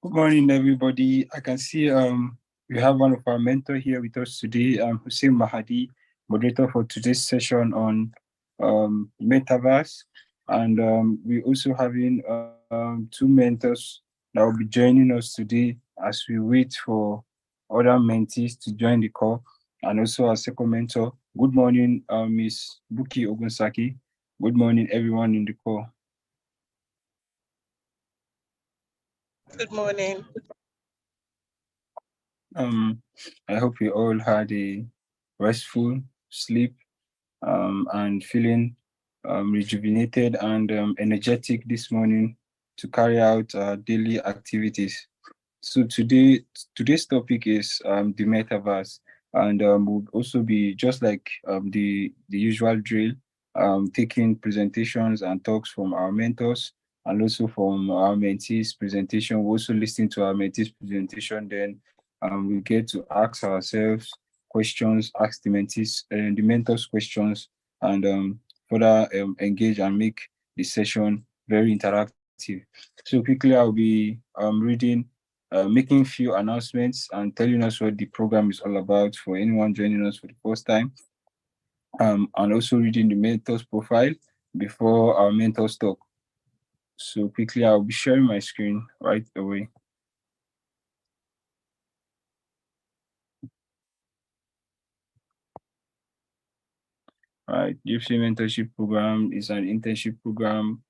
Good morning, everybody. I can see we have one of our mentor here with us today, Hussein Mahadi, moderator for today's session on Metaverse. And we're also having two mentors that will be joining us today as we wait for other mentees to join the call, and also our second mentor. Good morning, Miss Buki Ogunsaki. Good morning, everyone in the call. Good morning. I hope we all had a restful sleep and feeling rejuvenated and energetic this morning to carry out our daily activities. So today's topic is the metaverse, and we'll also be just like the usual drill, taking presentations and talks from our mentors and also from our mentees' presentation. We'll also listen to our mentees' presentation. Then we get to ask ourselves questions, ask the mentees and the mentors questions, and further engage and make the session very interactive. So quickly, I'll be making few announcements and telling us what the program is all about for anyone joining us for the first time, and also reading the mentor's profile before our mentors talk. So quickly, I'll be sharing my screen right away. Right, JIIPCC Mentorship Program is an internship program,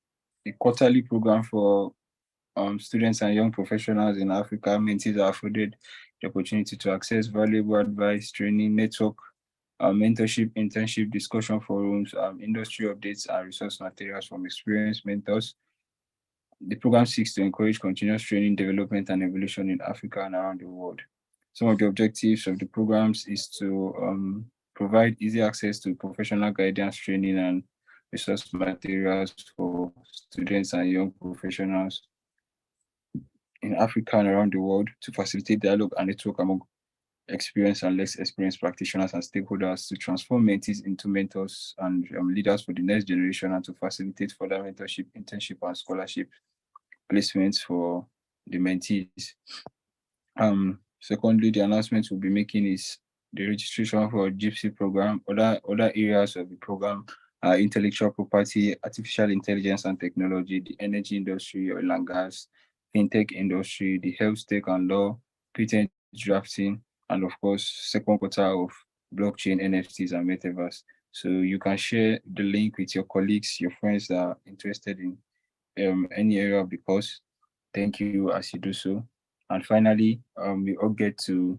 a quarterly program for students and young professionals in Africa. Mentees are afforded the opportunity to access valuable advice, training, network, mentorship, internship, discussion forums, industry updates, and resource materials from experienced mentors. The program seeks to encourage continuous training, development, and evolution in Africa and around the world. Some of the objectives of the programs is to provide easy access to professional guidance, training, and resource materials for students and young professionals in Africa and around the world, to facilitate dialogue and network among experienced and less experienced practitioners and stakeholders, to transform mentees into mentors and leaders for the next generation, and to facilitate further mentorship, internship, and scholarship placements for the mentees. Secondly, the announcements we'll be making is the registration for JIIPCC program. Other areas of the program are intellectual property, artificial intelligence and technology, the energy industry, oil and gas, fintech industry, the health tech and law, patent drafting, and of course, second quarter of blockchain, NFTs, and metaverse. So you can share the link with your colleagues, your friends that are interested in any area of the course. Thank you as you do so. And finally, we all get to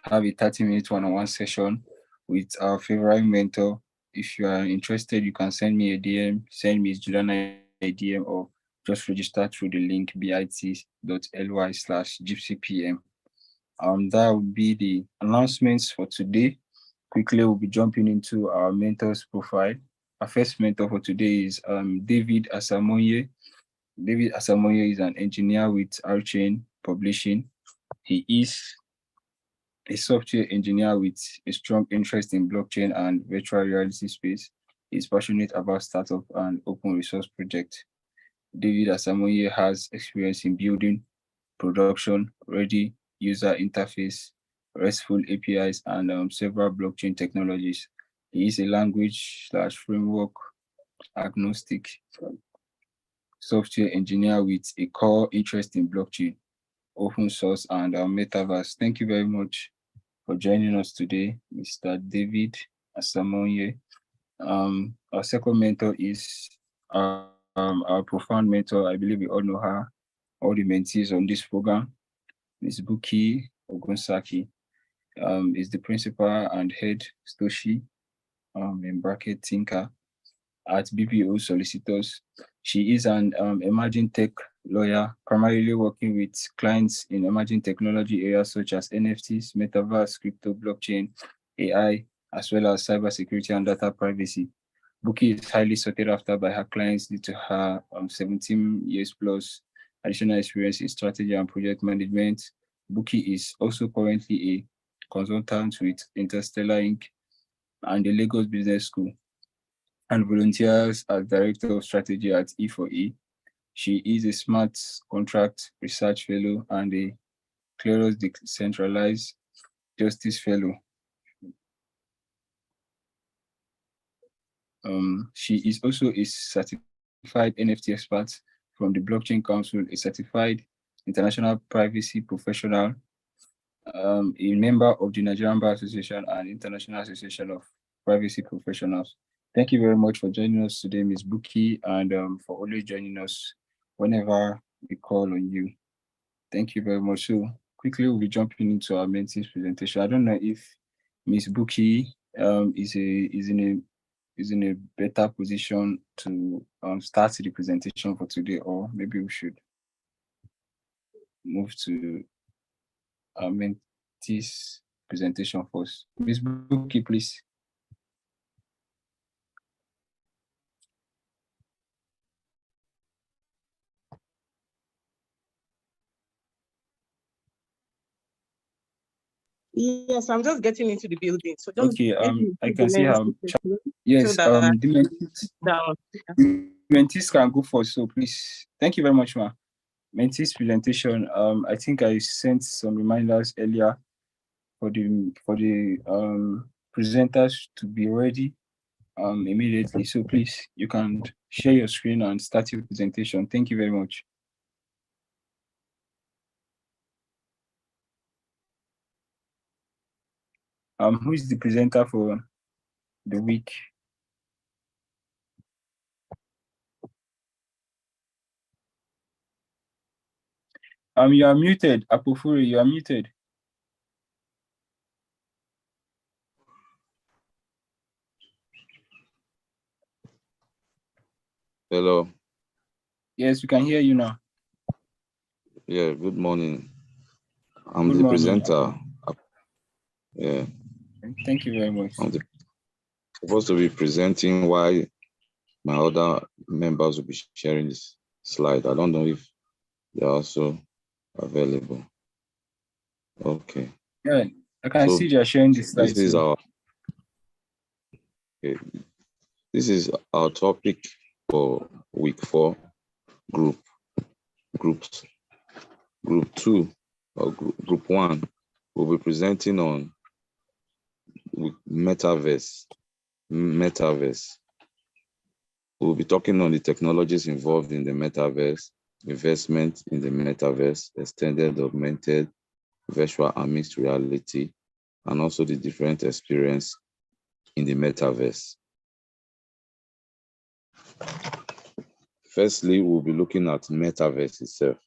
have a 30-minute one-on-one session with our favorite mentor. If you are interested, you can send me a DM, send me Juliana a DM, or just register through the link bit.ly/gypsypm. That would be the announcements for today. Quickly, we'll be jumping into our mentor's profile. Our first mentor for today is David Asamoye. David Asamoye is an engineer with Archain Publishing. He is a software engineer with a strong interest in blockchain and virtual reality space. He's passionate about startup and open resource projects. David Asamoye has experience in building production ready user interface, RESTful APIs, and several blockchain technologies. He is a language/framework agnostic software engineer with a core interest in blockchain, open source, and metaverse. Thank you very much for joining us today, Mr. David Asamoye. Our second mentor is our profound mentor. I believe we all know her, all the mentees on this program. Ms. Buki Ogunsaki is the principal and head Stoshi, in bracket thinker, at BPO Solicitors. She is an emerging tech lawyer, primarily working with clients in emerging technology areas such as NFTs, metaverse, crypto, blockchain, AI, as well as cybersecurity and data privacy. Buki is highly sought after by her clients due to her 17 years plus additional experience in strategy and project management. Buki is also currently a consultant with Interstellar Inc. and the Lagos Business School, and volunteers as Director of Strategy at E4E. She is a smart contract research fellow and a Cleros Decentralized Justice Fellow. She is also a certified NFT expert from the Blockchain Council, a certified international privacy professional, a member of the Nigerian Bar Association and International Association of Privacy Professionals. Thank you very much for joining us today, Ms. Buki, and for always joining us whenever we call on you. Thank you very much. So quickly, we'll be jumping into our mentees presentation. I don't know if Ms. Buki is in a better position to start the presentation for today, or maybe we should move to our mentees presentation first. Ms. Buki, please. Yes, I'm just getting into the building. So just Okay, I can see how. Yes, so that the mentees can go first. So please, thank you very much, ma. Mentees presentation. I think I sent some reminders earlier for the presenters to be ready immediately. So please, you can share your screen and start your presentation. Thank you very much. Who is the presenter for the week? You are muted, Apofuri, you are muted. Hello. Yes, we can hear you now. Yeah, good morning. I'm the presenter. Yeah. Thank you very much. I'm supposed to be presenting why my other members will be sharing this slide. I don't know if they're also available. Okay. Yeah, I can see they're sharing this slide. This is our topic for week 4, group 2 or group 1. We'll be presenting on Metaverse. We'll be talking on the technologies involved in the Metaverse, investment in the Metaverse, extended, augmented, virtual and mixed reality, and also the different experience in the Metaverse. Firstly, we'll be looking at Metaverse itself.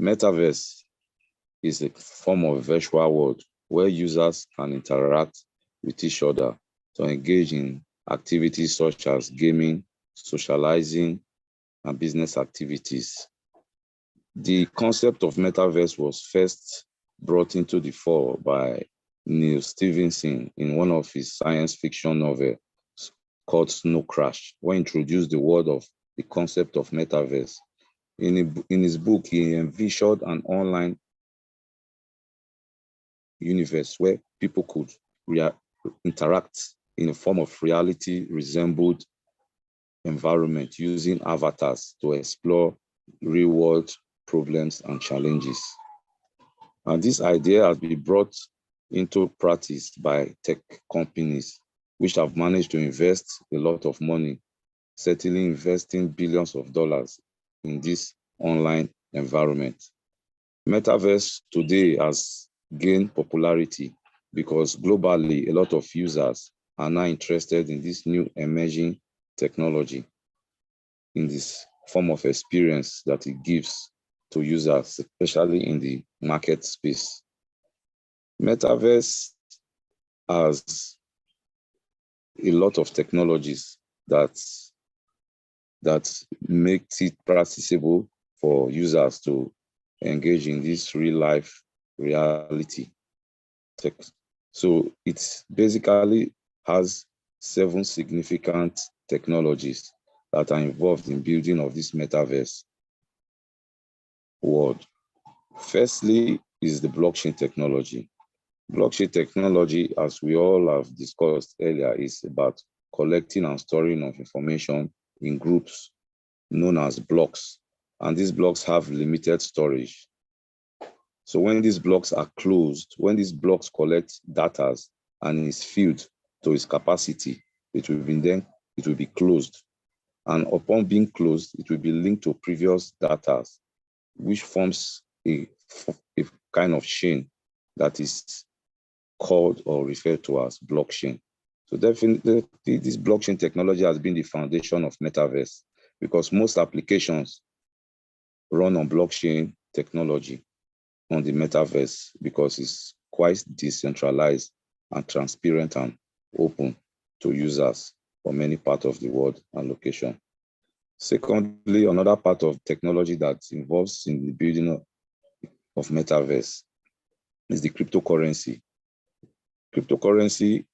Metaverse is a form of virtual world where users can interact with each other to engage in activities such as gaming, socializing, and business activities. The concept of Metaverse was first brought into the fore by Neil Stephenson in one of his science fiction novels called Snow Crash, where he introduced the word of the concept of Metaverse. In his book, he envisioned an online universe where people could interact in a form of reality resembled environment using avatars to explore real-world problems and challenges. And this idea has been brought into practice by tech companies, which have managed to invest a lot of money, certainly investing billions of dollars in this online environment. Metaverse today has gained popularity because globally, a lot of users are now interested in this new emerging technology in this form of experience that it gives to users, especially in the market space. Metaverse has a lot of technologies that makes it practicable for users to engage in this real life reality. So it basically has 7 significant technologies that are involved in building of this Metaverse world. Firstly is the blockchain technology. Blockchain technology, as we all have discussed earlier, is about collecting and storing of information in groups known as blocks and these blocks have limited storage. So when these blocks are closed, when these blocks collect data and is filled to its capacity, it will be closed. And upon being closed, it will be linked to previous data, which forms a kind of chain that is called or referred to as blockchain. So definitely, this blockchain technology has been the foundation of Metaverse, because most applications run on blockchain technology on the Metaverse, because it's quite decentralized and transparent and open to users from many parts of the world and location. Secondly, another part of technology that involves in the building of Metaverse is the cryptocurrency. Cryptocurrency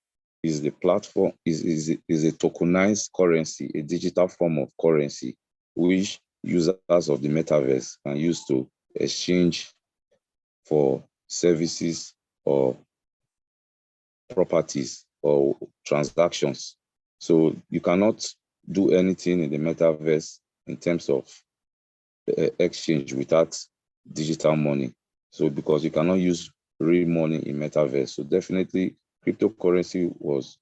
is the platform, is a tokenized currency, a digital form of currency, which users of the Metaverse can use to exchange for services or properties or transactions. So you cannot do anything in the Metaverse in terms of exchange without digital money. So because you cannot use real money in Metaverse. So definitely cryptocurrency was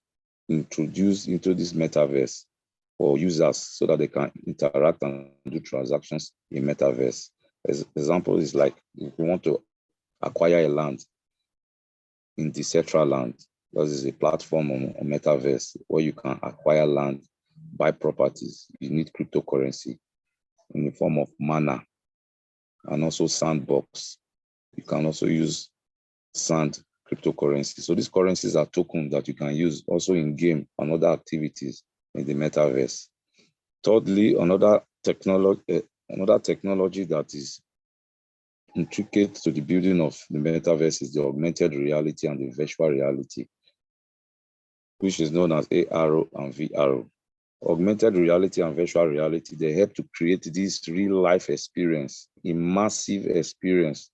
introduced into this Metaverse for users so that they can interact and do transactions in Metaverse. As example is like if you want to acquire a land in Decentraland, that is a platform on Metaverse where you can acquire land, buy properties. You need cryptocurrency in the form of Mana and also Sandbox. You can also use Sand cryptocurrency. So these currencies are tokens that you can use also in game and other activities in the Metaverse. Thirdly, another technology that is intricate to the building of the Metaverse is the augmented reality and the virtual reality, which is known as AR and VR. Augmented reality and virtual reality, they help to create this real life experience, immersive experience,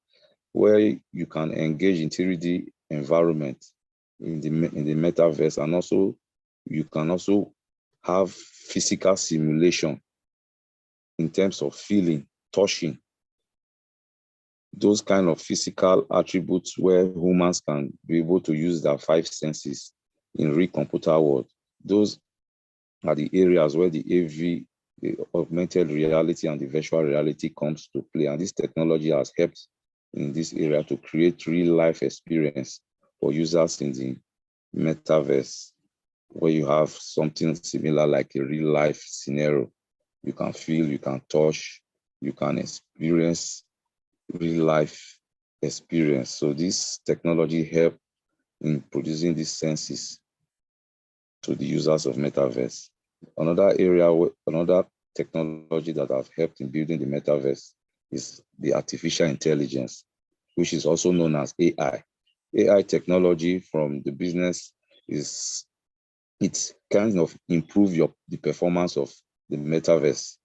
where you can engage in 3D environment in the Metaverse, and also you can also have physical simulation in terms of feeling, touching, those kind of physical attributes where humans can be able to use their 5 senses in real computer world. Those are the areas where the AV, the augmented reality and the virtual reality comes to play. And this technology has helped in this area to create real life experience for users in the Metaverse, where you have something similar like a real life scenario. You can feel, you can touch, you can experience real life experience. So this technology helps in producing these senses to the users of Metaverse. Another technology that have helped in building the Metaverse is the artificial intelligence, which is also known as AI. AI technology from the business is, it's kind of improve the performance of the Metaverse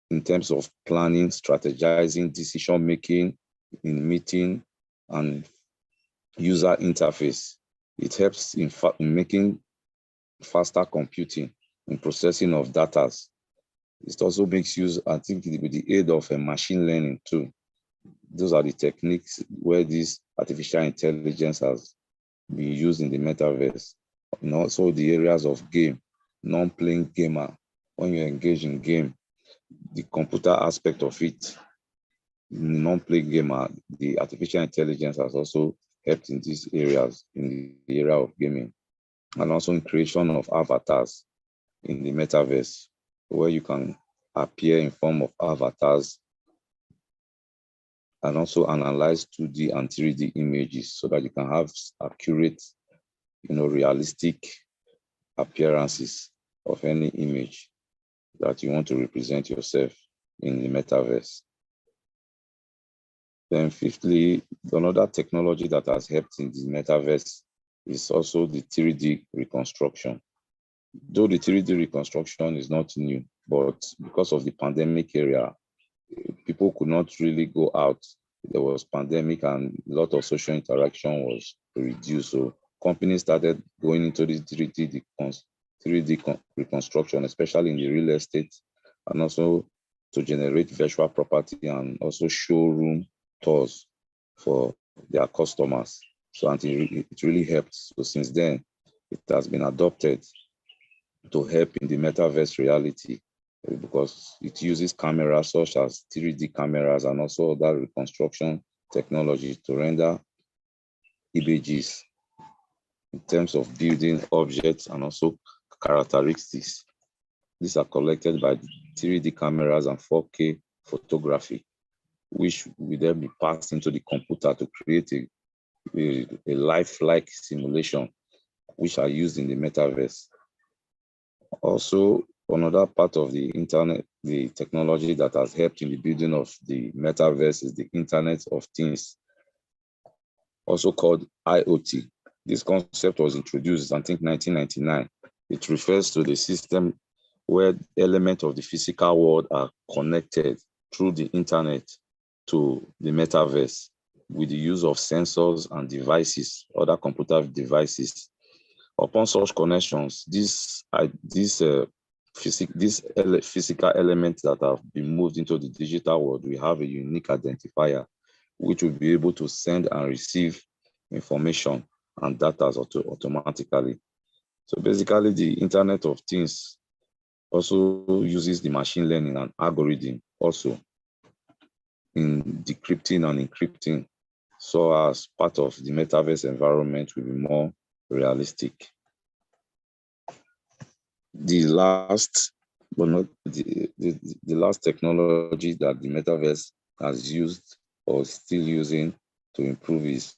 in terms of planning, strategizing, decision-making in meeting and user interface. It helps in making faster computing and processing of data. It also makes use, I think, with the aid of a machine learning too. Those are the techniques where this artificial intelligence has been used in the Metaverse. And also the areas of game, non-playing gamer. When you engage in game, the computer aspect of it, non-playing gamer, the artificial intelligence has also helped in these areas, in the area of gaming, and also in creation of avatars in the Metaverse, where you can appear in form of avatars and also analyze 2D and 3D images so that you can have accurate, realistic appearances of any image that you want to represent yourself in the Metaverse. Then fifthly, another technology that has helped in the Metaverse is also the 3D reconstruction. Though the 3D reconstruction is not new, but because of the pandemic era, people could not really go out. There was pandemic and a lot of social interaction was reduced. So companies started going into this 3D reconstruction, especially in the real estate and also to generate virtual property and also showroom tours for their customers. So it really helps. So since then, it has been adopted to help in the metaverse reality because it uses cameras such as 3D cameras and also other reconstruction technology to render images in terms of building objects and also characteristics. These are collected by 3D cameras and 4K photography, which will then be passed into the computer to create a lifelike simulation, which are used in the metaverse. Also, another part of the internet, the technology that has helped in the building of the metaverse is the Internet of Things, also called IoT. This concept was introduced, I think, 1999. It refers to the system where elements of the physical world are connected through the internet to the metaverse with the use of sensors and devices, other computer devices. Upon such connections, these physical elements that have been moved into the digital world, we have a unique identifier, which will be able to send and receive information and data automatically. So basically, the Internet of Things also uses the machine learning and algorithm also in decrypting and encrypting, so as part of the metaverse environment will be more realistic. The last, but not the last technology that the metaverse has used or still using to improve its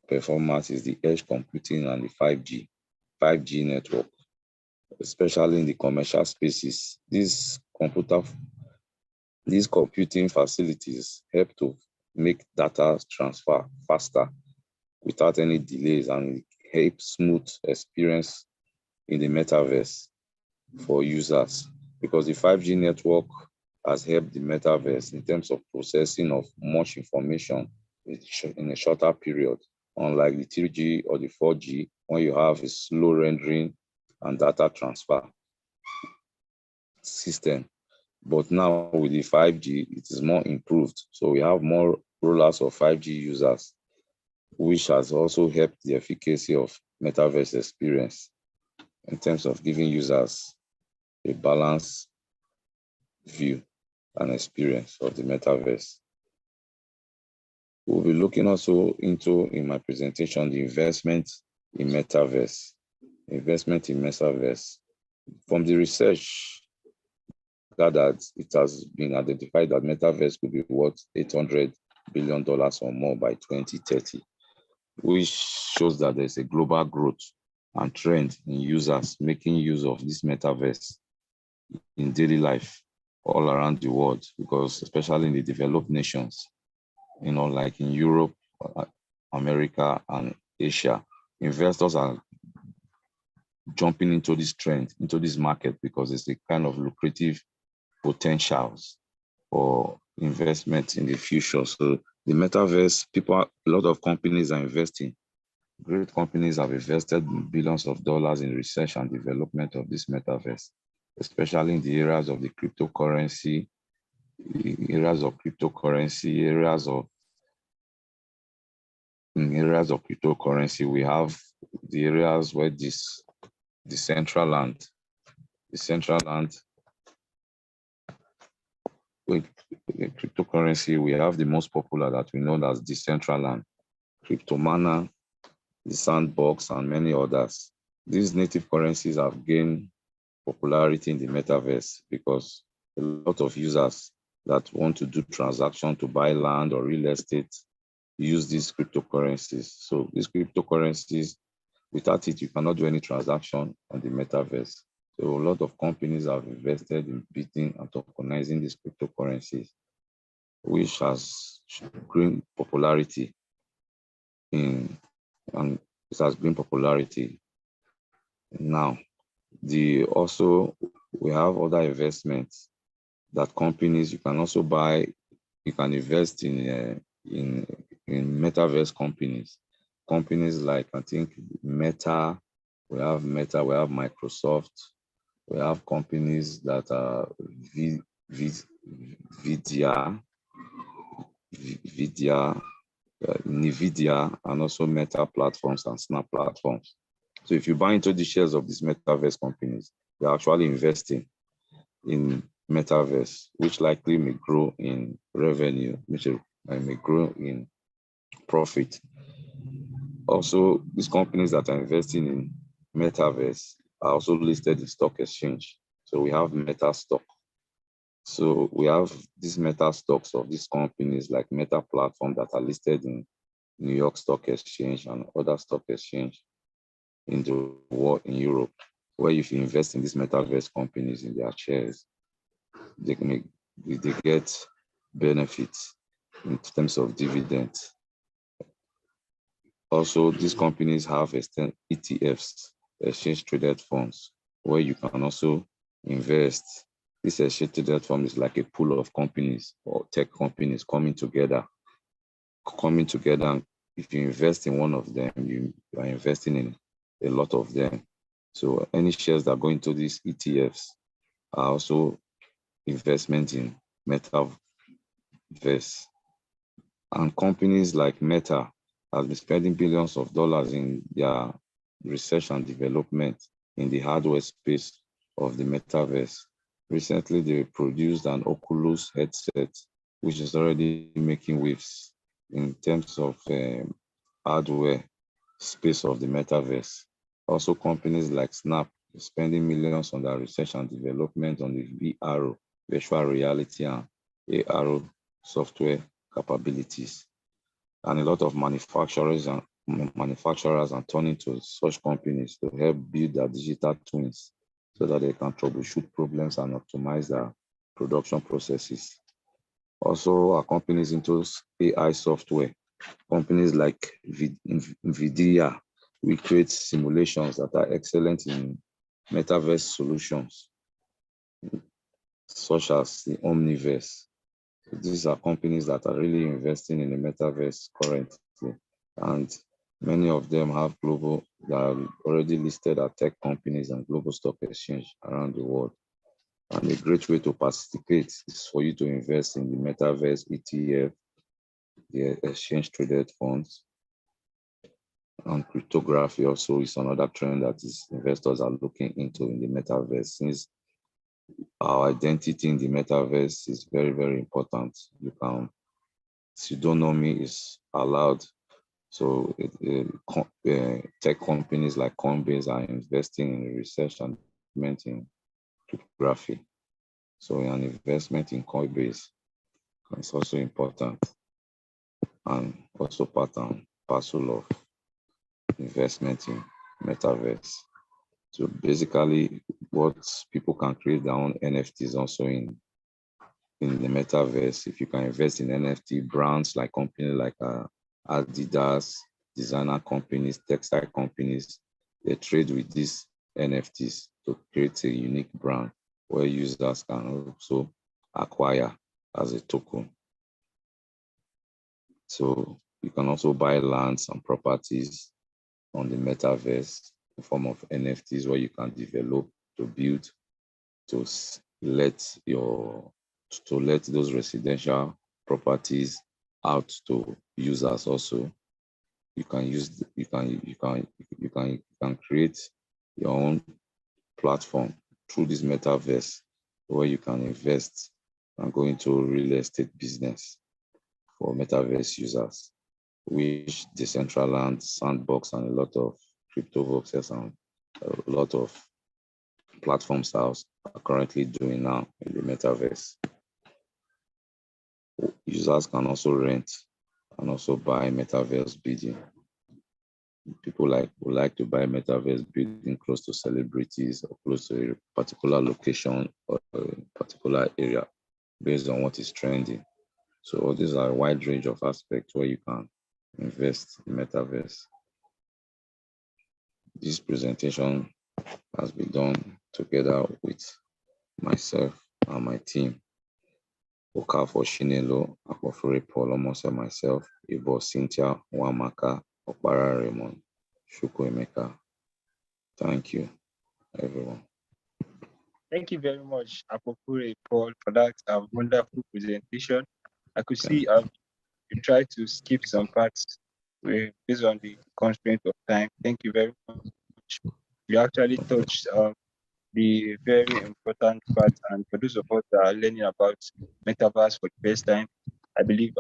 performance is the edge computing and the 5G network, especially in the commercial spaces. These computing facilities help to make data transfer faster without any delays and help smooth experience in the metaverse for users, because the 5G network has helped the metaverse in terms of processing of much information in a shorter period, unlike the 3G or the 4G, when you have a slow rendering and data transfer system. But now with the 5G, it is more improved. So we have more rollouts of 5G users, which has also helped the efficacy of metaverse experience in terms of giving users a balanced view and experience of the metaverse. We'll be looking also into, in my presentation, the investment in metaverse. Investment in metaverse. From the research gathered, it has been identified that metaverse could be worth $800 billion or more by 2030, which shows that there's a global growth and trend in users making use of this metaverse in daily life all around the world, because especially in the developed nations, like in Europe, America, and Asia, investors are jumping into this trend, into this market, because it's a kind of lucrative potentials for investment in the future. So the metaverse, a lot of companies are investing. Great companies have invested billions of dollars in research and development of this metaverse, especially in the areas of the cryptocurrency, areas of cryptocurrency. We have the areas where the central land with cryptocurrency, we have the most popular that we know as Decentraland, Cryptomana, the Sandbox, and many others. These native currencies have gained popularity in the metaverse because a lot of users that want to do transactions to buy land or real estate use these cryptocurrencies. So these cryptocurrencies, without it, you cannot do any transaction on the metaverse. So a lot of companies have invested in building and tokenizing these cryptocurrencies, which has gained popularity and it has gained popularity. Now, we have other investments that companies, you can also buy, you can invest in metaverse companies. Companies like, I think, Meta, we have Microsoft, we have companies that are Vidya, NVIDIA, and also Meta platforms and Snap platforms. So if you buy into the shares of these Metaverse companies, you're actually investing in Metaverse, which likely may grow in revenue, which may grow in profit. Also, these companies that are investing in Metaverse are also listed in stock exchange. So we have Meta stock. So we have these Meta stocks of these companies like Meta platform that are listed in New York Stock Exchange and other stock exchange in the world, in Europe, where if you invest in these Metaverse companies in their shares, they get benefits in terms of dividends. Also, these companies have ETFs, exchange traded funds, where you can also invest. This exchange traded fund is like a pool of companies or tech companies coming together. And if you invest in one of them, you are investing in a lot of them. So any shares that go into these ETFs are also investment in Metaverse. And companies like Meta have been spending billions of dollars in their research and development in the hardware space of the Metaverse. Recently, they produced an Oculus headset, which is already making waves in terms of hardware space of the Metaverse. Also, companies like Snap are spending millions on their research and development on the VR, virtual reality, and AR software capabilities. And a lot of manufacturers are turning to such companies to help build their digital twins so that they can troubleshoot problems and optimize their production processes. Also, are companies into AI software. Companies like NVIDIA, we create simulations that are excellent in Metaverse solutions, such as the Omniverse. These are companies that are really investing in the Metaverse currently, and many of them have they are already listed as tech companies and global stock exchange around the world. And a great way to participate is for you to invest in the Metaverse ETF, the exchange traded funds, and cryptography also is another trend that investors are looking into in the Metaverse, since our identity in the Metaverse is very, very important. Pseudonomy is allowed. So tech companies like Coinbase are investing in research and development in cryptography. So an investment in Coinbase is also important, and also part and parcel of investment in Metaverse. So basically, what people can create their own NFTs also in the Metaverse. If you can invest in NFT brands like companies like Adidas, designer companies, textile companies, they trade with these NFTs to create a unique brand where users can also acquire as a token. So you can also buy lands and properties on the Metaverse in form of NFTs, where you can develop, to build, to let those residential properties out to users. Also, you can create your own platform through this Metaverse, where you can invest and go into real estate business for Metaverse users, which Decentraland, Sandbox, and a lot of CryptoVoxes and a lot of platforms are currently doing now in the Metaverse. Users can also rent and also buy Metaverse bidding. People would like to buy Metaverse bidding close to celebrities or close to a particular location or a particular area based on what is trending. So these are a wide range of aspects where you can invest in Metaverse. This presentation has been done together with myself and my team. Okafor Shinelo, Akpofure Paul, Omose, myself, Ibo Cynthia, Wamaka, Okpara Raymond, Shuko Emeka. Thank you, everyone. Thank you very much, Apopure Paul, for that wonderful presentation. I could see you tried to skip some parts based on the constraint of time. Thank you very much. You actually touched the very important part, and for those of us that are learning about metaverse for the first time, I believe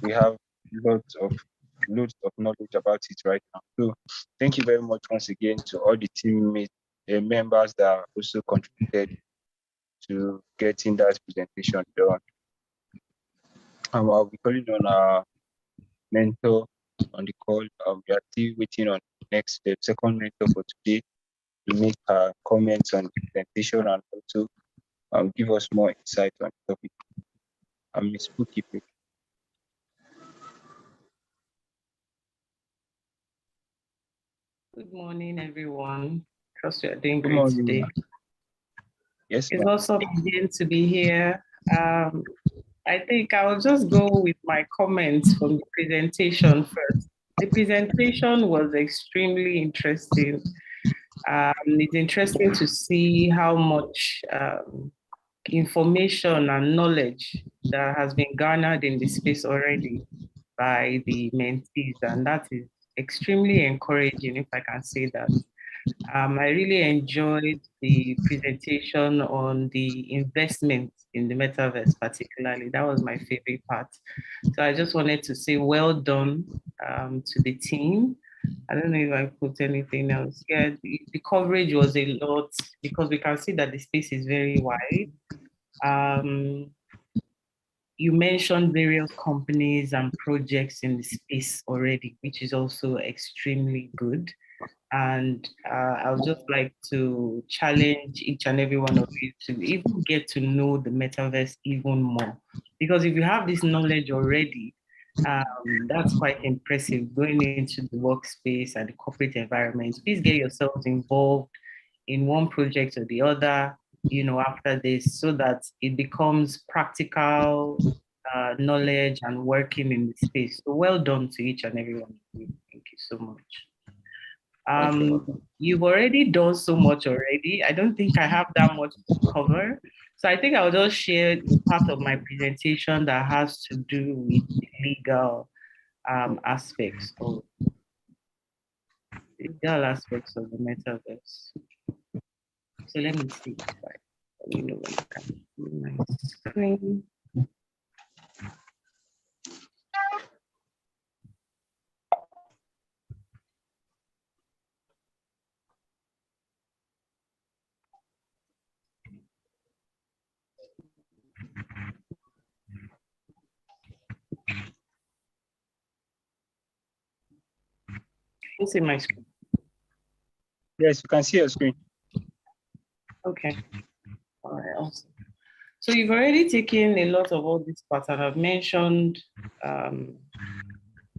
we have lots of knowledge about it right now. So thank you very much once again to all the teammates members that also contributed to getting that presentation done. I'll be calling on our mentor on the call. We are still waiting on next step, second mentor for today to make comments on the presentation and also give us more insight on the topic. Ms. Spooky, please. Good morning, everyone. Trust you are doing Good great morning. today. Yes, It's ma'am. awesome again to be here. I think I'll just go with my comments from the presentation first. The presentation was extremely interesting. It's interesting to see how much information and knowledge that has been garnered in the space already by the mentees, and that is extremely encouraging, if I can say that. I really enjoyed the presentation on the investment in the metaverse, particularly. That was my favorite part. So I just wanted to say well done to the team. I don't know if I put anything else. Yeah, the coverage was a lot because we can see that the space is very wide. You mentioned various companies and projects in the space already, which is also extremely good. And I would just like to challenge each and every one of you to even get to know the metaverse even more. Because if you have this knowledge already, that's quite impressive going into the workspace and the corporate environment. Please get yourselves involved in one project or the other, after this, so that it becomes practical knowledge and working in the space. So well done to each and every one of you. Thank you so much. You've already done so much already. I don't think I have that much to cover. So I think I'll just share the part of my presentation that has to do with the legal aspects of the metaverse. So let me see if let me know when I can see my screen. You see my screen? Yes, you can see your screen. Okay. All right, awesome. So you've already taken a lot of all these parts, and I've mentioned a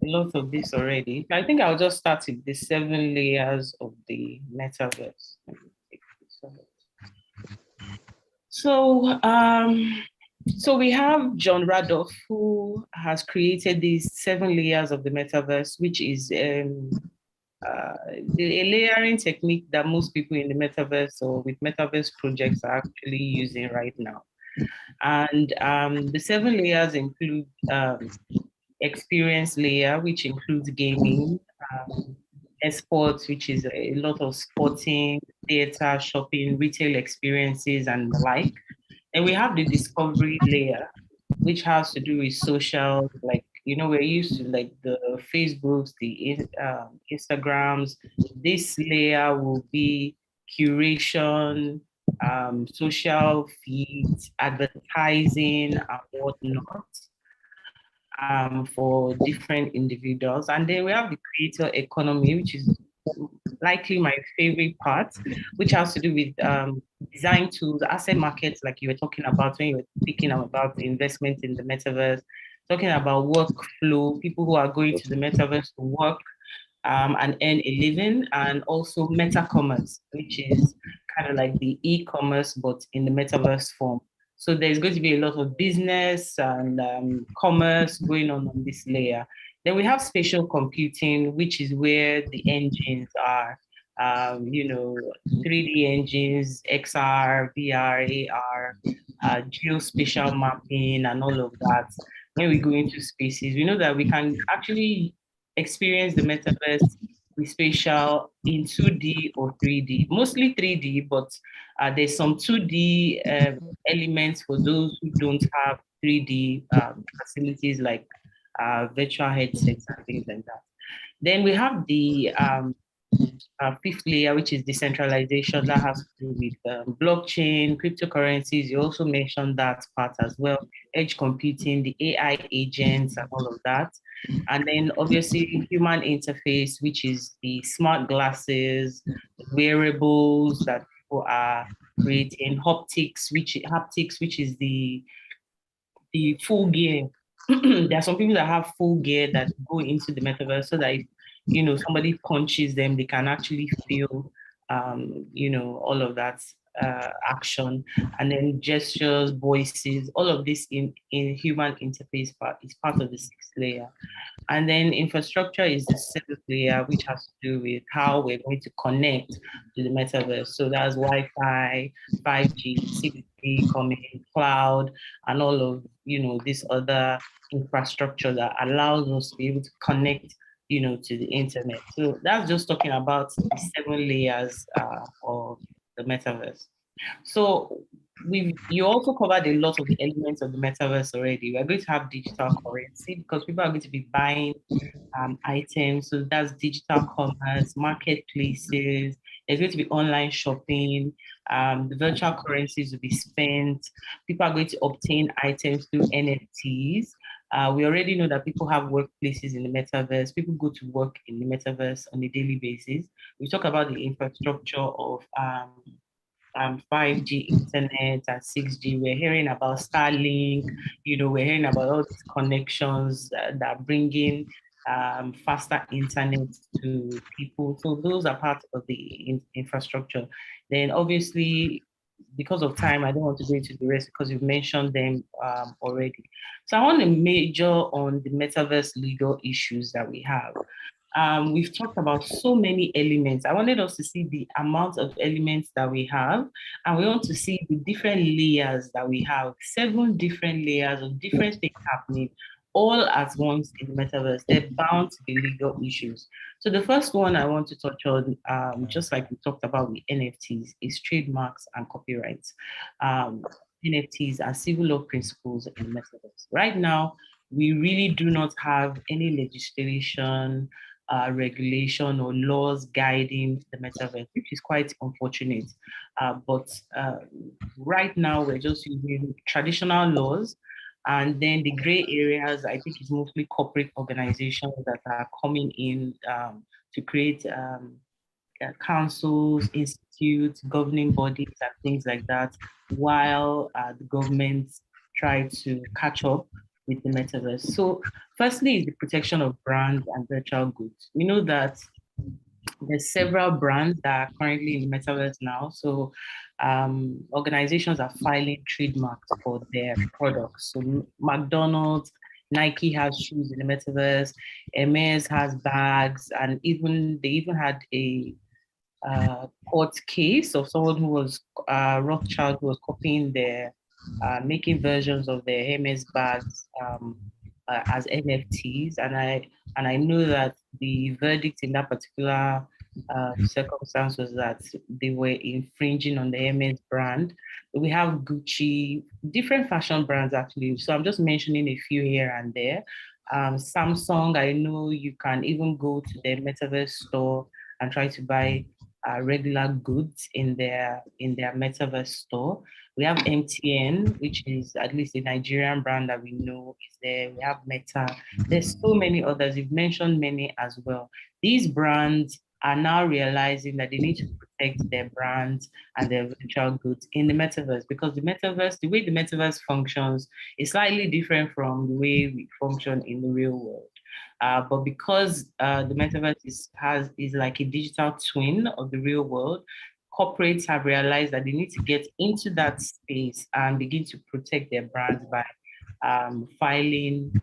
lot of this already. I think I'll just start with the 7 layers of the metaverse. So we have John Radoff, who has created these 7 layers of the metaverse, which is a layering technique that most people in the metaverse or with metaverse projects are actually using right now. And the 7 layers include experience layer, which includes gaming, esports, which is a lot of sporting, theater, shopping, retail experiences, and the like. And we have the discovery layer, which has to do with social, like, we're used to like the Facebooks, the Instagrams. This layer will be curation, social feeds, advertising, and whatnot for different individuals. And then we have the creator economy, which is likely my favorite part, which has to do with design tools, asset markets, like you were talking about when you were speaking about the investment in the metaverse, talking about workflow, people who are going to the metaverse to work and earn a living, and also meta commerce, which is kind of like the e-commerce, but in the metaverse form. So there's going to be a lot of business and commerce going on this layer. Then we have spatial computing, which is where the engines are. you know, 3D engines, XR, VR, AR, geospatial mapping, and all of that. When we go into spaces, we know that we can actually experience the metaverse with spatial in 2D or 3D, mostly 3D, but there's some 2D elements for those who don't have 3D facilities like virtual headsets and things like that. Then we have the fifth layer, which is decentralization that has to do with blockchain, cryptocurrencies. You also mentioned that part as well, edge computing, the AI agents, and all of that. And then obviously human interface, which is the smart glasses, wearables that people are creating, haptics, which is the full gear. There are some people that have full gear that go into the metaverse so that if, you know, somebody punches them, they can actually feel, you know, all of that action, and then gestures, voices, all of this in human interface part is part of the sixth layer. And then infrastructure is the seventh layer, which has to do with how we're going to connect to the metaverse. So that's Wi-Fi, 5G, 6G coming, cloud, and all of, you know, this other infrastructure that allows us to be able to connect, you know, to the internet. So that's just talking about the seven layers of the metaverse. So you also covered a lot of the elements of the metaverse already. We're going to have digital currency because people are going to be buying items. So that's digital commerce, marketplaces. There's going to be online shopping. The virtual currencies will be spent. People are going to obtain items through NFTs. We already know that people have workplaces in the metaverse. People go to work in the metaverse on a daily basis. We talk about the infrastructure of 5G internet and 6G. We're hearing about Starlink, you know, we're hearing about all these connections that are bringing faster internet to people. So those are part of the infrastructure. Then obviously, because of time, I don't want to go into the rest because you've mentioned them already. So I want to major on the metaverse legal issues that we have. We've talked about so many elements. I wanted us to see the amount of elements that we have, and we want to see the different layers that we have, 7 different layers of different things happening all at once in the metaverse. They're bound to be legal issues. So the first one I want to touch on, just like we talked about with NFTs, is trademarks and copyrights. Um, NFTs are civil law principles in the metaverse. Right now, we really do not have any legislation regulation or laws guiding the metaverse, which is quite unfortunate. But right now, we're just using traditional laws. And then the gray areas, I think, is mostly corporate organizations that are coming in to create councils, institutes, governing bodies, and things like that, while the government try to catch up with the metaverse. So, firstly, is the protection of brands and virtual goods. We know that there's several brands that are currently in the metaverse now. So, organizations are filing trademarks for their products. So, McDonald's, Nike has shoes in the metaverse, Hermes has bags, and even they even had a court case of someone who was Rothschild who was copying their making versions of their Hermes bags as NFTs, and I know that the verdict in that particular circumstance was that they were infringing on the Hermes brand. We have Gucci, different fashion brands actually. So I'm just mentioning a few here and there. Samsung, I know you can even go to their metaverse store and try to buy regular goods in their metaverse store. We have MTN, which is at least a Nigerian brand that we know is there. We have Meta. There's so many others. You've mentioned many as well. These brands are now realizing that they need to protect their brands and their virtual goods in the metaverse because the metaverse, the way the metaverse functions, is slightly different from the way we function in the real world. But because the metaverse is like a digital twin of the real world, corporates have realized that they need to get into that space and begin to protect their brands by filing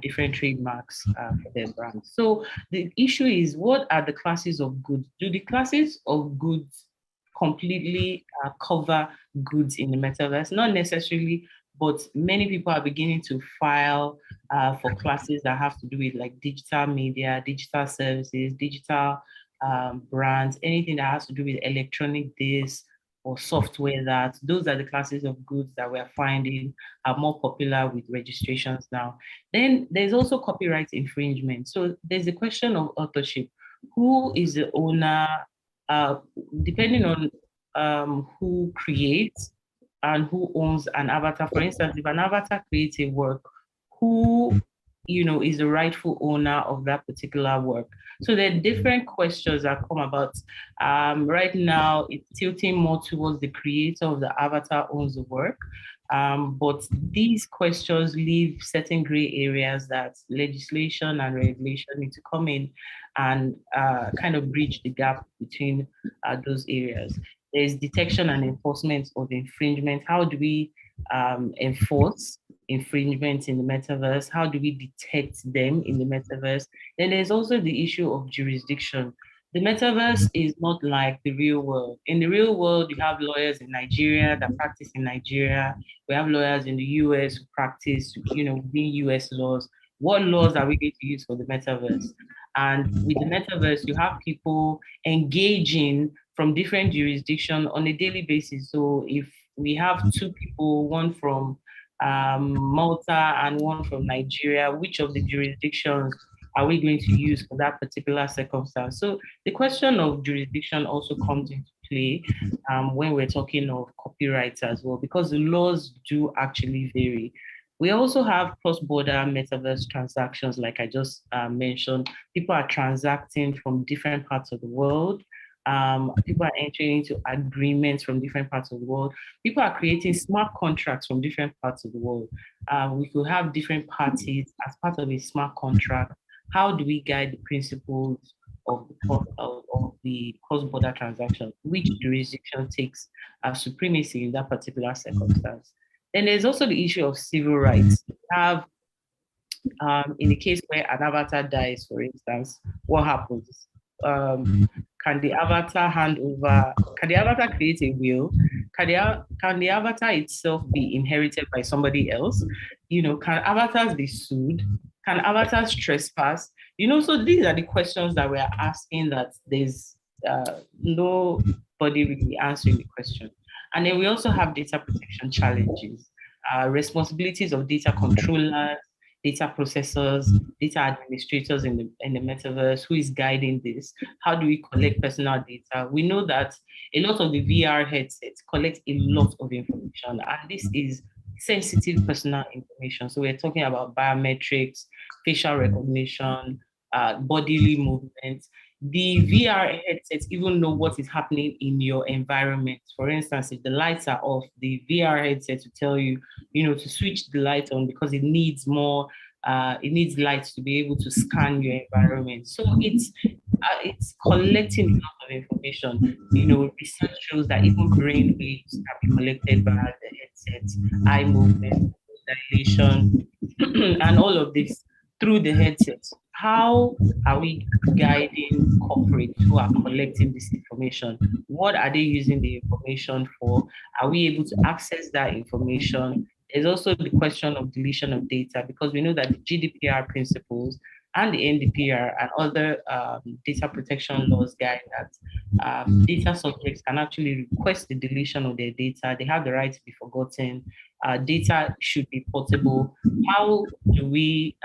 different trademarks for their brands. So the issue is, what are the classes of goods? Do the classes of goods completely cover goods in the metaverse? Not necessarily, but many people are beginning to file for classes that have to do with like digital media, digital services, digital brands, anything that has to do with electronic this or software. That those are the classes of goods that we're finding are more popular with registrations now. Then there's also copyright infringement. So there's a question of authorship. Who is the owner? Uh, Depending on who creates and who owns an avatar. For instance, if an avatar creates a work, who is the rightful owner of that particular work? So there are different questions that come about. Right now, it's tilting more towards the creator of the avatar owns the work. But these questions leave certain gray areas that legislation and regulation need to come in and kind of bridge the gap between those areas. There's detection and enforcement of infringement. How do we enforce infringement in the metaverse? How do we detect them in the metaverse? Then there's also the issue of jurisdiction. The metaverse is not like the real world. In the real world, you have lawyers in Nigeria that practice in Nigeria. We have lawyers in the US who practice, within US laws. What laws are we going to use for the metaverse? And with the metaverse, you have people engaging from different jurisdictions on a daily basis. So if we have two people, one from Malta and one from Nigeria, which of the jurisdictions are we going to use for that particular circumstance? So the question of jurisdiction also comes into play when we're talking of copyrights as well, because the laws do actually vary. We also have cross-border metaverse transactions, like I just mentioned. People are transacting from different parts of the world. People are entering into agreements from different parts of the world. People are creating smart contracts from different parts of the world. We could have different parties as part of a smart contract. How do we guide the principles of the cross-border transaction? Which jurisdiction takes supremacy in that particular circumstance? Then there's also the issue of civil rights. We have, in the case where an avatar dies, for instance, what happens? Can the avatar hand over? Can the avatar create a will? Can the avatar itself be inherited by somebody else? Can avatars be sued? Can avatars trespass? So these are the questions that we're asking that there's nobody really answering the question. And then we also have data protection challenges, responsibilities of data controllers, data processors, data administrators in the metaverse. Who is guiding this? How do we collect personal data? We know that a lot of the VR headsets collect a lot of information, and this is sensitive personal information. So we're talking about biometrics, facial recognition, bodily movements. The VR headsets even know what is happening in your environment. For instance, if the lights are off, the VR headset will tell you, to switch the light on because it needs more, it needs lights to be able to scan your environment. So it's collecting a lot of information. Research shows that even brain waves can be collected by the headsets, eye movement, dilation, and all of this through the headsets. How are we guiding corporates who are collecting this information? What are they using the information for? Are we able to access that information? There's also the question of deletion of data, because we know that the GDPR principles and the NDPR and other data protection laws guide that data subjects can actually request the deletion of their data. They have the right to be forgotten. Data should be portable. How do we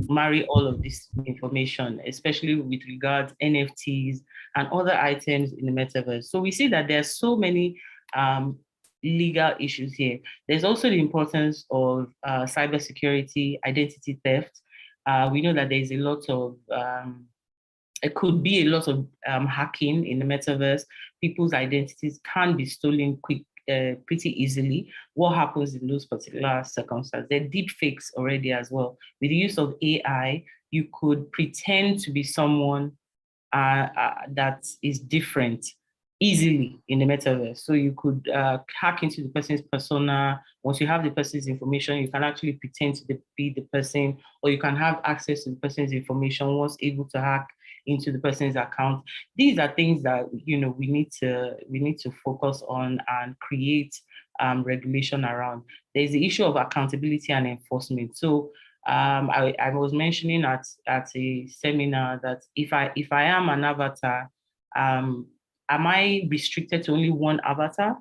marry all of this information, especially with regards NFTs and other items in the metaverse? So we see that there are so many legal issues here. There's also the importance of cybersecurity, identity theft. We know that there's a lot of it could be a lot of hacking in the metaverse. People's identities can be stolen pretty easily. What happens in those particular circumstances? There are deep fakes already as well. With the use of AI, you could pretend to be someone that is different. easily in the metaverse. So you could hack into the person's persona. Once you have the person's information, you can actually pretend to be the person, or you can have access to the person's information once able to hack into the person's account. These are things that we need to focus on and create regulation around. There's the issue of accountability and enforcement. So I was mentioning at a seminar that if I am an avatar, um, am I restricted to only one avatar?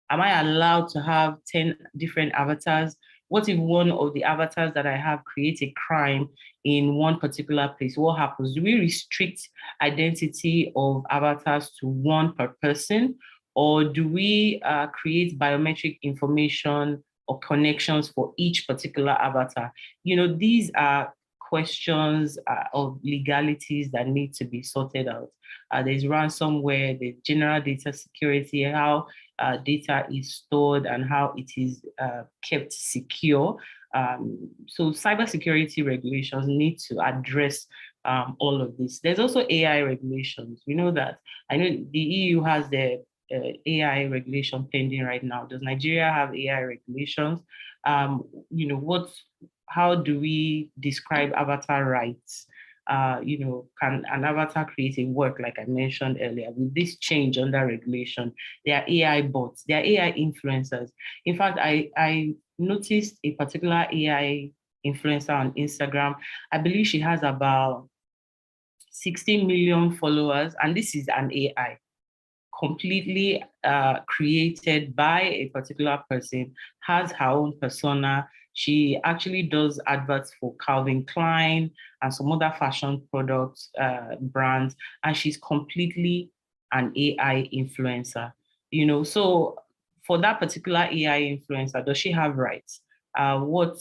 Am I allowed to have 10 different avatars? What if one of the avatars that I have creates a crime in one particular place? What happens? Do we restrict identity of avatars to one per person? Or do we create biometric information or connections for each particular avatar? These are questions of legalities that need to be sorted out. There's ransomware, there's general data security, how data is stored and how it is kept secure. So cybersecurity regulations need to address all of this. There's also AI regulations. We know that. I know the EU has the AI regulation pending right now. Does Nigeria have AI regulations? How do we describe avatar rights? Can an avatar create a work like I mentioned earlier? With this change under regulation, there are AI bots, there are AI influencers. In fact, I noticed a particular AI influencer on Instagram. I believe she has about 16 million followers, and this is an AI completely created by a particular person, has her own persona. She actually does adverts for Calvin Klein and some other fashion products brands, and she's completely an AI influencer. So for that particular AI influencer, does she have rights? When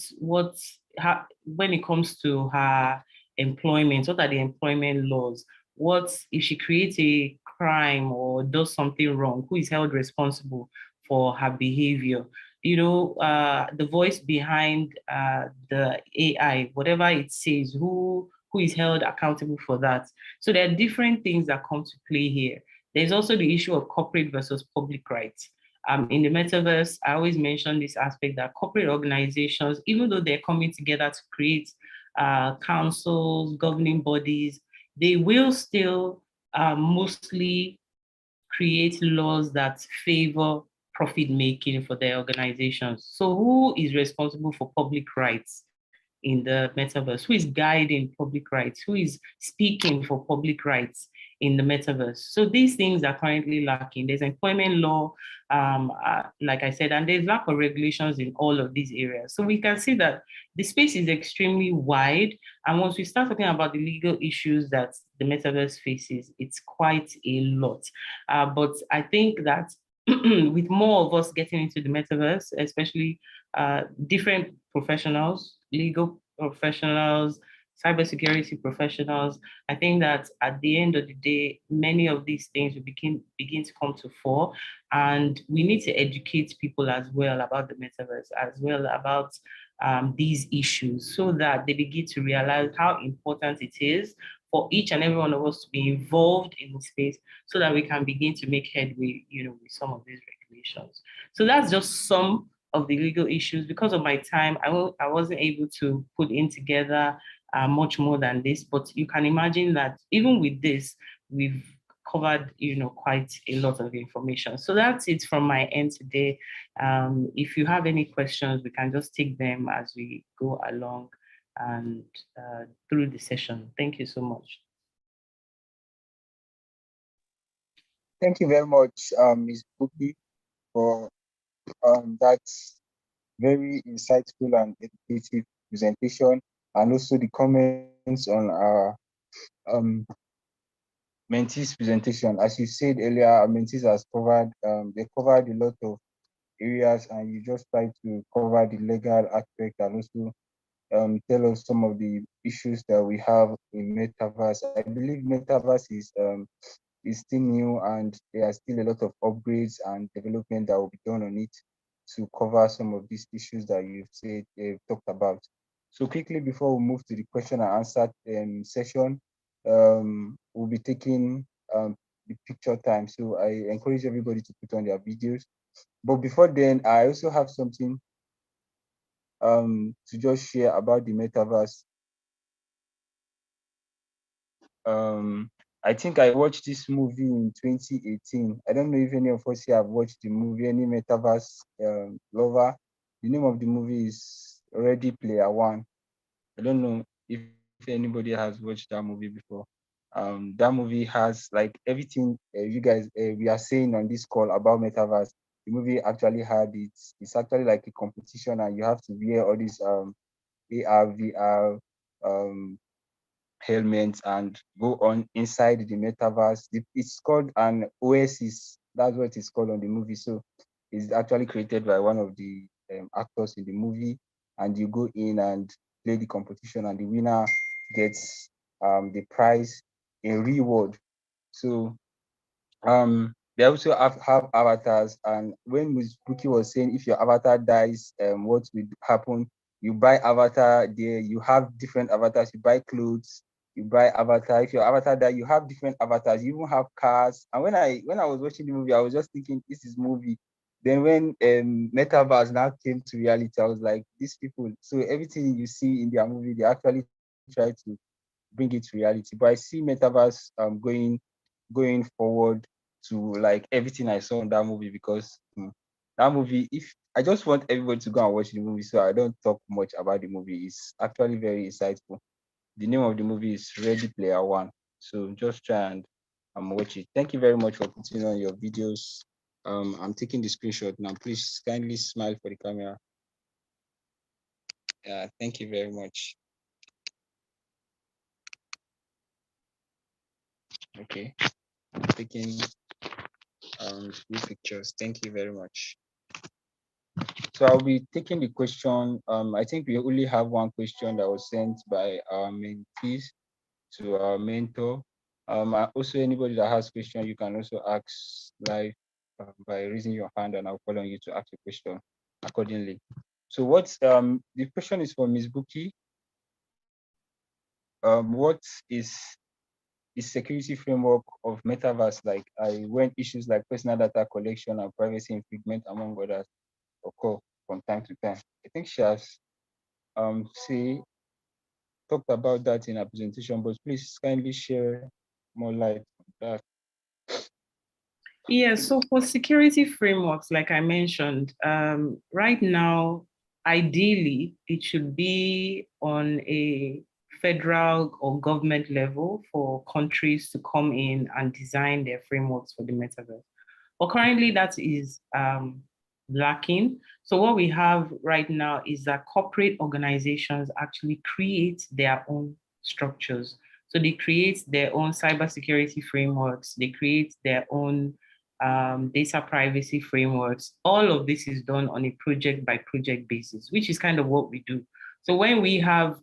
it comes to her employment, what are the employment laws? What if she creates a crime or does something wrong? Who is held responsible for her behavior? The voice behind the AI, whatever it says, who is held accountable for that? So there are different things that come to play here. There's also the issue of corporate versus public rights. In the metaverse, I always mention this aspect that corporate organizations, even though they're coming together to create councils, governing bodies, they will still mostly create laws that favor profit making for their organizations. So who is responsible for public rights in the metaverse? Who is guiding public rights? Who is speaking for public rights in the metaverse? So these things are currently lacking. There's employment law, like I said, and there's lack of regulations in all of these areas. So we can see that the space is extremely wide. And once we start talking about the legal issues that the metaverse faces, it's quite a lot. But I think that with more of us getting into the metaverse, especially different professionals, legal professionals, cybersecurity professionals, I think that at the end of the day, many of these things will begin to come to fore. And we need to educate people as well about the metaverse, as well about these issues, so that they begin to realize how important it is for each and every one of us to be involved in the space, so that we can begin to make headway, with some of these regulations. So that's just some of the legal issues. Because of my time, I wasn't able to put in together much more than this, but you can imagine that even with this, we've covered, quite a lot of information. So that's it from my end today. If you have any questions, we can just take them as we go along and through the session. Thank you so much. Thank you very much, Ms. Buki, for that very insightful and educative presentation, and also the comments on our mentees presentation. As you said earlier, our mentees has covered, they covered a lot of areas, and you just try to cover the legal aspect and also tell us some of the issues that we have in Metaverse. I believe Metaverse is still new, and there are still a lot of upgrades and development that will be done on it to cover some of these issues that you've said, talked about. So quickly, before we move to the question and answer session, we'll be taking the picture time. So I encourage everybody to put on their videos. But before then, I also have something to just share about the metaverse. I think I watched this movie in 2018. I don't know if any of us here have watched the movie, any metaverse lover. The name of the movie is Ready Player One. I don't know if anybody has watched that movie before. That movie has like everything you guys we are saying on this call about metaverse. The movie actually had it. It's actually like a competition, and you have to wear all these AR, VR, um, helmets and go on inside the metaverse. It's called an Oasis. That's what it's called on the movie. So it's actually created by one of the actors in the movie, and you go in and play the competition, and the winner gets the prize, a reward. So they also have avatars, and when Ms. Buki was saying if your avatar dies, what will happen? You buy avatar there, you have different avatars, you buy clothes, you buy avatar. If your avatar die, you have different avatars, you even have cars. And when I was watching the movie, I was just thinking this is movie. Then when metaverse now came to reality, I was like, these people, so everything you see in their movie, they actually try to bring it to reality. But I see metaverse going forward to like everything I saw in that movie, because that movie, if I just want everybody to go and watch the movie, so I don't talk much about the movie. It's actually very insightful. The name of the movie is Ready Player One. So just try and watch it. Thank you very much for putting on your videos. I'm taking the screenshot now. Please kindly smile for the camera. Yeah, thank you very much. Okay, I'm taking few pictures. Thank you very much. So I'll be taking the question. I think we only have one question that was sent by our mentees to our mentor. Also anybody that has question, you can also ask live by raising your hand, and I'll call on you to ask the question accordingly. So what's the question is for Ms. Buki. What is security framework of metaverse like? When issues like personal data collection and privacy infringement, among others, occur from time to time. I think she has say talked about that in her presentation, but please kindly share more light on that. Yeah, so for security frameworks, like I mentioned, right now, ideally, it should be on a federal or government level for countries to come in and design their frameworks for the metaverse. But currently, that is lacking. So what we have right now is that corporate organizations actually create their own structures. So they create their own cybersecurity frameworks. They create their own data privacy frameworks. All of this is done on a project by project basis, which is kind of what we do. So when we have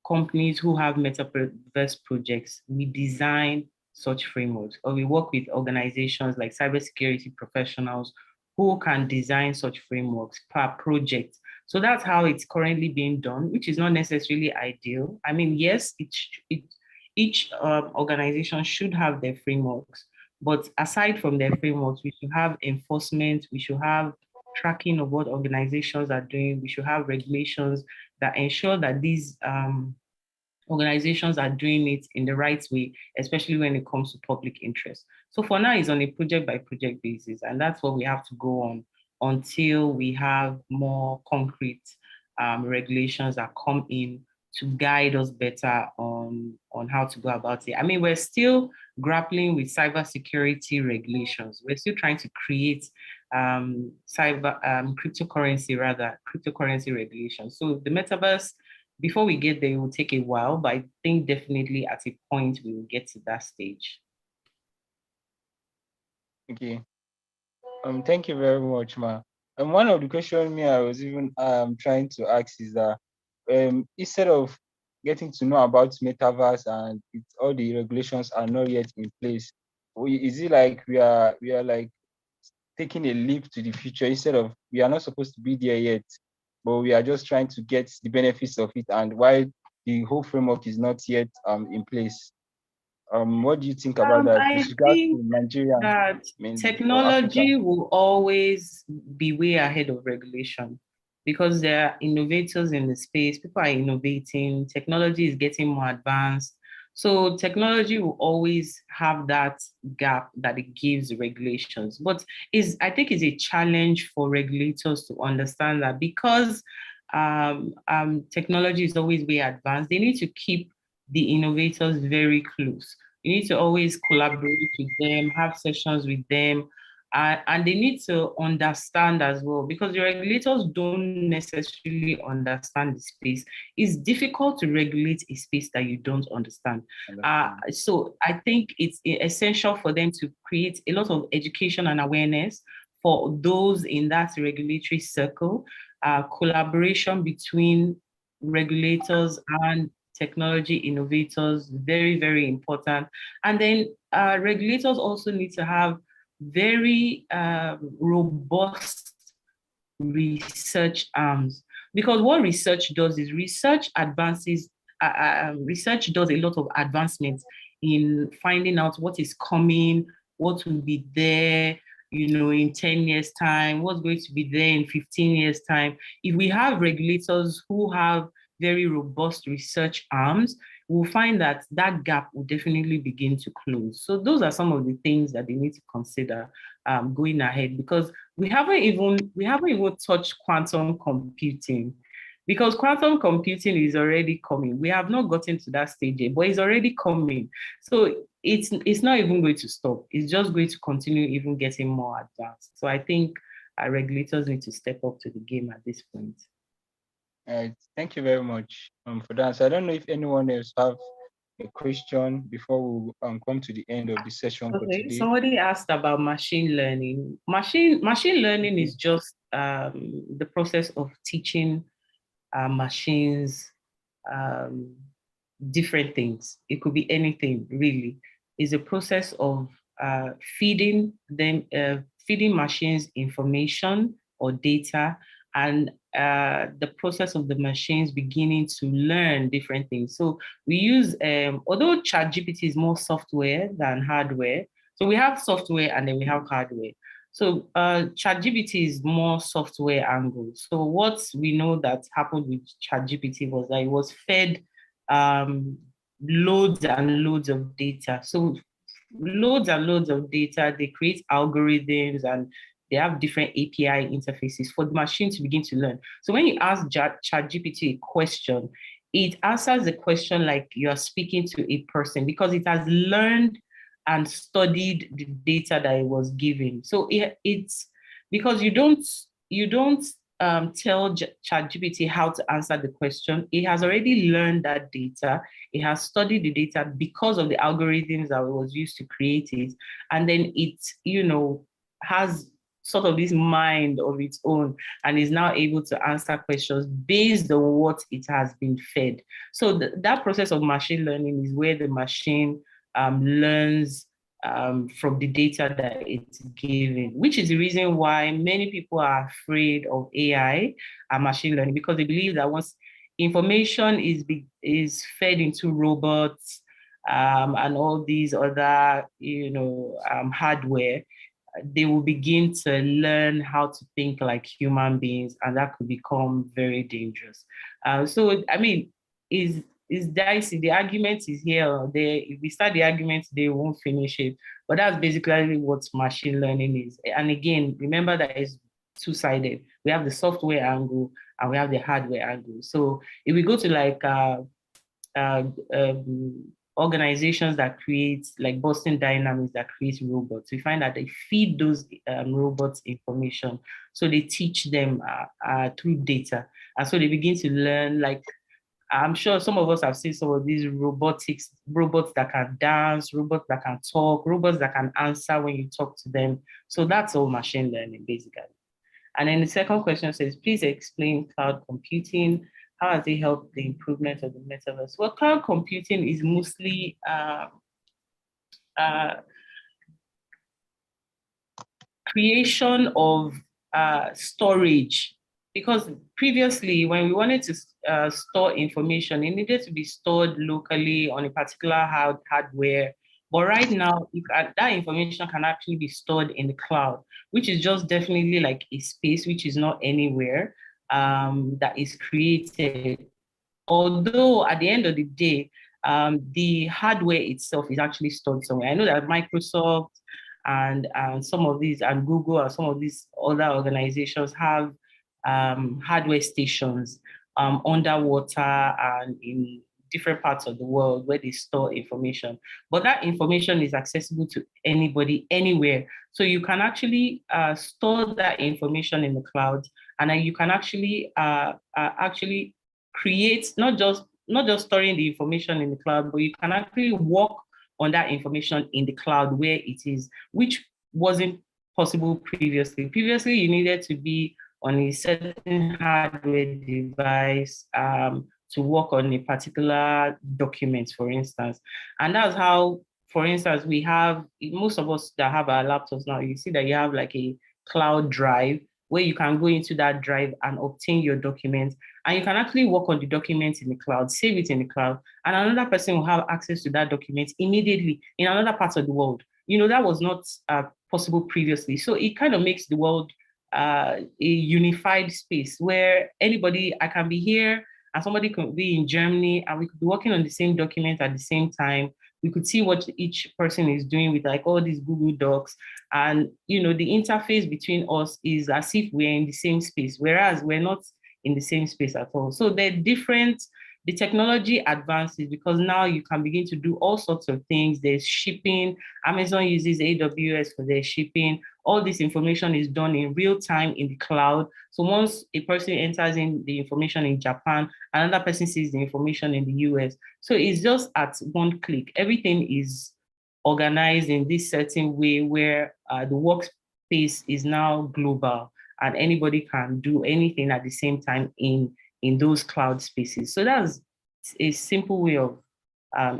companies who have metaverse projects, we design such frameworks, or we work with organizations like cybersecurity professionals who can design such frameworks per project. So that's how it's currently being done, which is not necessarily ideal. I mean, yes, each organization should have their frameworks, but aside from their frameworks, we should have enforcement, we should have tracking of what organizations are doing, we should have regulations that ensure that these organizations are doing it in the right way, especially when it comes to public interest. So for now, it's on a project by project basis, and that's what we have to go on until we have more concrete regulations that come in to guide us better on how to go about it. I mean, we're still grappling with cybersecurity regulations. We're still trying to create cryptocurrency regulations. So the metaverse, before we get there, it will take a while, but I think definitely at a point we will get to that stage. Okay. Thank you very much, ma. And one of the questions me I was even trying to ask is that instead of getting to know about metaverse and all the regulations are not yet in place, is it like we are like taking a leap to the future, instead of we are not supposed to be there yet, but we are just trying to get the benefits of it, and why the whole framework is not yet in place? What do you think about that I with regards think to Nigeria that mainly or Africa? technology will always be way ahead of regulation because there are innovators in the space. People are innovating. Technology is getting more advanced. So technology will always have that gap that it gives regulations. But I think it's a challenge for regulators to understand that because technology is always way advanced, they need to keep the innovators very close. You need to always collaborate with them, have sessions with them, and they need to understand as well because the regulators don't necessarily understand the space. It's difficult to regulate a space that you don't understand. So I think it's essential for them to create a lot of education and awareness for those in that regulatory circle, collaboration between regulators and technology innovators, very, very important. And then regulators also need to have very robust research arms because what research does is research advances, research does a lot of advancements in finding out what is coming, what will be there, in 10 years time, what's going to be there in 15 years time. If we have regulators who have very robust research arms, we'll find that that gap will definitely begin to close. So those are some of the things that they need to consider going ahead because we haven't even touched quantum computing because quantum computing is already coming. We have not gotten to that stage yet, but it's already coming. So it's not even going to stop. It's just going to continue even getting more advanced. So I think our regulators need to step up to the game at this point. Thank you very much for that. So I don't know if anyone else have a question before we come to the end of the session for today. Somebody asked about machine learning. Machine learning is just the process of teaching machines different things. It could be anything, really. It's a process of feeding machines information or data, and the process of the machines beginning to learn different things. So we use, although ChatGPT is more software than hardware, so we have software and then we have hardware. So ChatGPT is more software angle. So what we know that happened with ChatGPT was that it was fed loads and loads of data. So loads and loads of data, they create algorithms and they have different API interfaces for the machine to begin to learn. So when you ask ChatGPT a question, it answers the question like you're speaking to a person because it has learned and studied the data that it was given. So it's because you don't tell ChatGPT how to answer the question. It has already learned that data. It has studied the data because of the algorithms that it was used to create it. And then it, has sort of this mind of its own and is now able to answer questions based on what it has been fed. So that process of machine learning is where the machine learns from the data that it's given, which is the reason why many people are afraid of AI and machine learning because they believe that once information is fed into robots and all these other, hardware, they will begin to learn how to think like human beings, and that could become very dangerous. So, I mean, is dicey. The argument is here or there. If we start the argument, they won't finish it. But that's basically what machine learning is. And again, remember that it's two-sided. We have the software angle and we have the hardware angle. So if we go to like organizations that create, like Boston Dynamics that creates robots, we find that they feed those robots information. So they teach them through data. And so they begin to learn, like, I'm sure some of us have seen some of these robots that can dance, robots that can talk, robots that can answer when you talk to them. So that's all machine learning, basically. And then the second question says, please explain cloud computing. How has it helped the improvement of the metaverse? Well, cloud computing is mostly creation of storage, because previously when we wanted to store information, it needed to be stored locally on a particular hardware But right now, that information can actually be stored in the cloud, which is just definitely like a space which is not anywhere, that is created. Although at the end of the day, the hardware itself is actually stored somewhere. I know that Microsoft and some of these, and Google and some of these other organizations have hardware stations underwater and in different parts of the world where they store information. But that information is accessible to anybody, anywhere. So you can actually store that information in the cloud, and then you can actually create not just storing the information in the cloud, but you can actually work on that information in the cloud where it is, which wasn't possible previously. Previously, you needed to be on a certain hardware device to work on a particular document, for instance. And that's how, for instance, we have, most of us that have our laptops now, you see that you have like a cloud drive where you can go into that drive and obtain your documents. And you can actually work on the documents in the cloud, save it in the cloud, and another person will have access to that document immediately in another part of the world. That was not possible previously. So it kind of makes the world a unified space where anybody, I can be here and somebody could be in Germany, and we could be working on the same document at the same time. We could see what each person is doing with like all these Google Docs. And, the interface between us is as if we're in the same space, whereas we're not in the same space at all. So they're different. The technology advances because now you can begin to do all sorts of things. There's shipping. Amazon uses AWS for their shipping. All this information is done in real time in the cloud. So once a person enters in the information in Japan, another person sees the information in the US. So it's just at one click. Everything is organized in this certain way where the workspace is now global and anybody can do anything at the same time in those cloud spaces. So that's a simple way of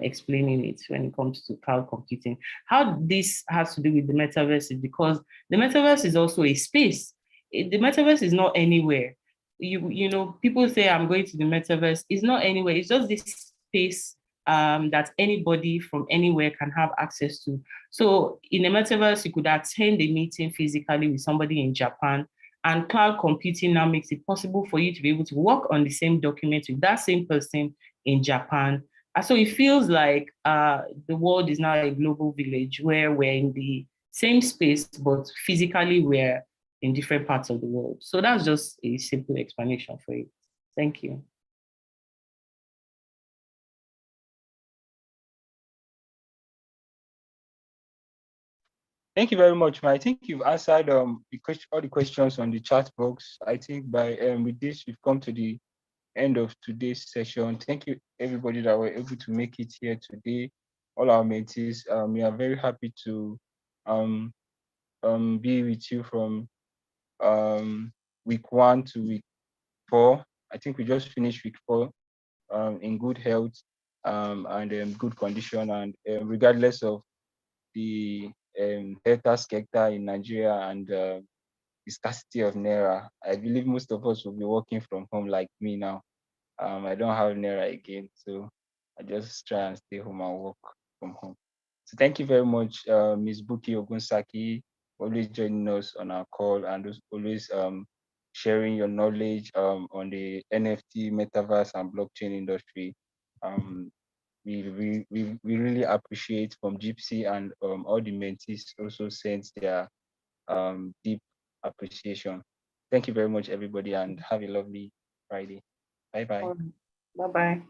explaining it when it comes to cloud computing. How this has to do with the metaverse is because the metaverse is also a space. The metaverse is not anywhere. People say I'm going to the metaverse. It's not anywhere. It's just this space that anybody from anywhere can have access to. So in the metaverse, you could attend a meeting physically with somebody in Japan, and cloud computing now makes it possible for you to be able to work on the same document with that same person in Japan. And so it feels like the world is now a global village where we're in the same space, but physically we're in different parts of the world. So that's just a simple explanation for it. Thank you. Thank you very much, man. I think you've answered all the questions on the chat box. I think by with this, we've come to the end of today's session. Thank you, everybody that were able to make it here today. All our mentees, we are very happy to be with you from week 1 to week 4. I think we just finished week 4 in good health and good condition, and regardless of the Delta sector in Nigeria and the scarcity of Naira. I believe most of us will be working from home like me now. I don't have Naira again, so I just try and stay home and work from home. So thank you very much, Ms. Buki Ogunsaki, always joining us on our call and always sharing your knowledge on the NFT, metaverse, and blockchain industry. We really appreciate from JIIPCC, and all the mentees also sent their deep appreciation. Thank you very much, everybody, and have a lovely Friday. Bye-bye. Bye-bye.